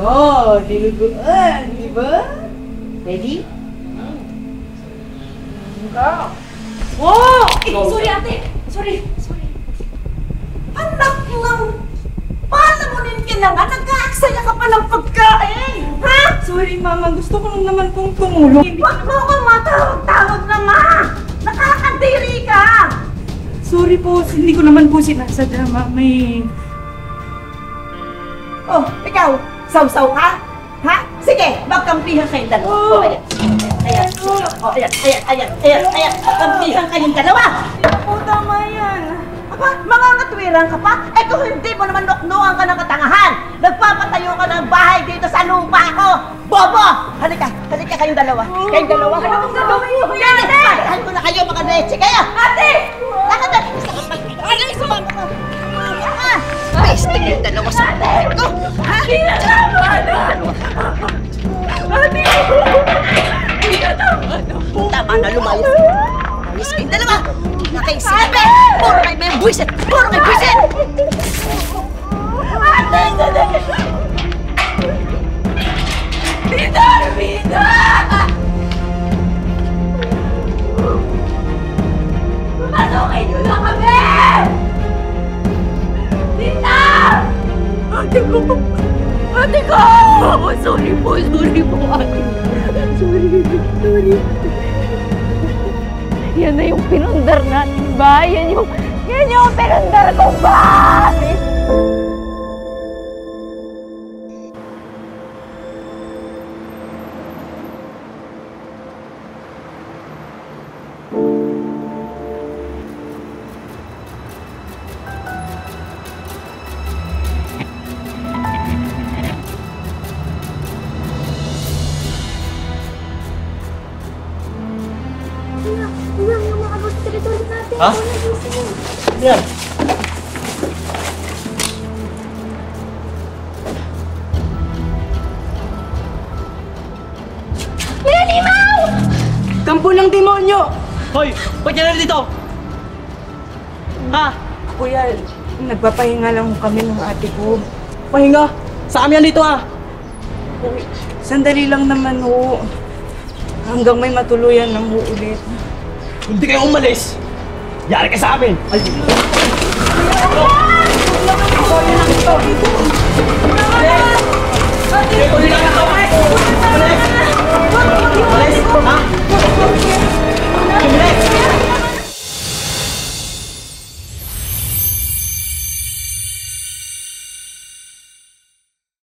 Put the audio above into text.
Oh, diluguan, di ba? Ready? Wow! Sorry, ate! Sorry! Anak lang! Paano mo din kailangan? Nag-aaksaya ka pa ng pagkain! Ha? Sorry, Mama. Gusto ko lang naman pong tumulong. Huwag mo ko matawag-tawag na, ma! Nakakadiri ka! Sorry po. Hindi ko naman po sinasadya, Mama. Oh, ikaw, sausaw ka? Ha? Sige, magkampihan kayong dalawa. Oh, ayan. Oh, ayan. Magkampihan kayong dalawa. Po, tama yan. Aba, mga katwiran ka pa? Eh kung hindi mo naman nuknuan ka ng katangahan, nagpapatayo ka ng bahay dito sa lupa ko. Bobo! Halika kayong dalawa. Kayong dalawa. Ano mong gagawin mo? Patahan ko na kayo, mga leche kayo. Ate! Lakad na! Alis mo! Peste kayong dalawa sa bahay ko. Ha? Ate! Tama na, lumayas. Lumayas kayong dalawa. Na kayong sinabi. Puro kayo may buwisit. Ate! Tita! Tita! Pasukin niyo na kami! Tita! Ate ko! Sorry po, ate. Sorry. Yan na yung pinundar natin ba? Yan yung pinundar ko ba? Ha? Yan. Kampo ng demonyo! Hoy! Ba't yan dito? Ha? Kuya, nagpapahinga lang kami ng ate ko. Pahinga! Sa kami yan dito ha! Sandali lang naman ho. Hanggang may matuluyan ng uulit. Hindi kayo umalis! Yari ka sa amin!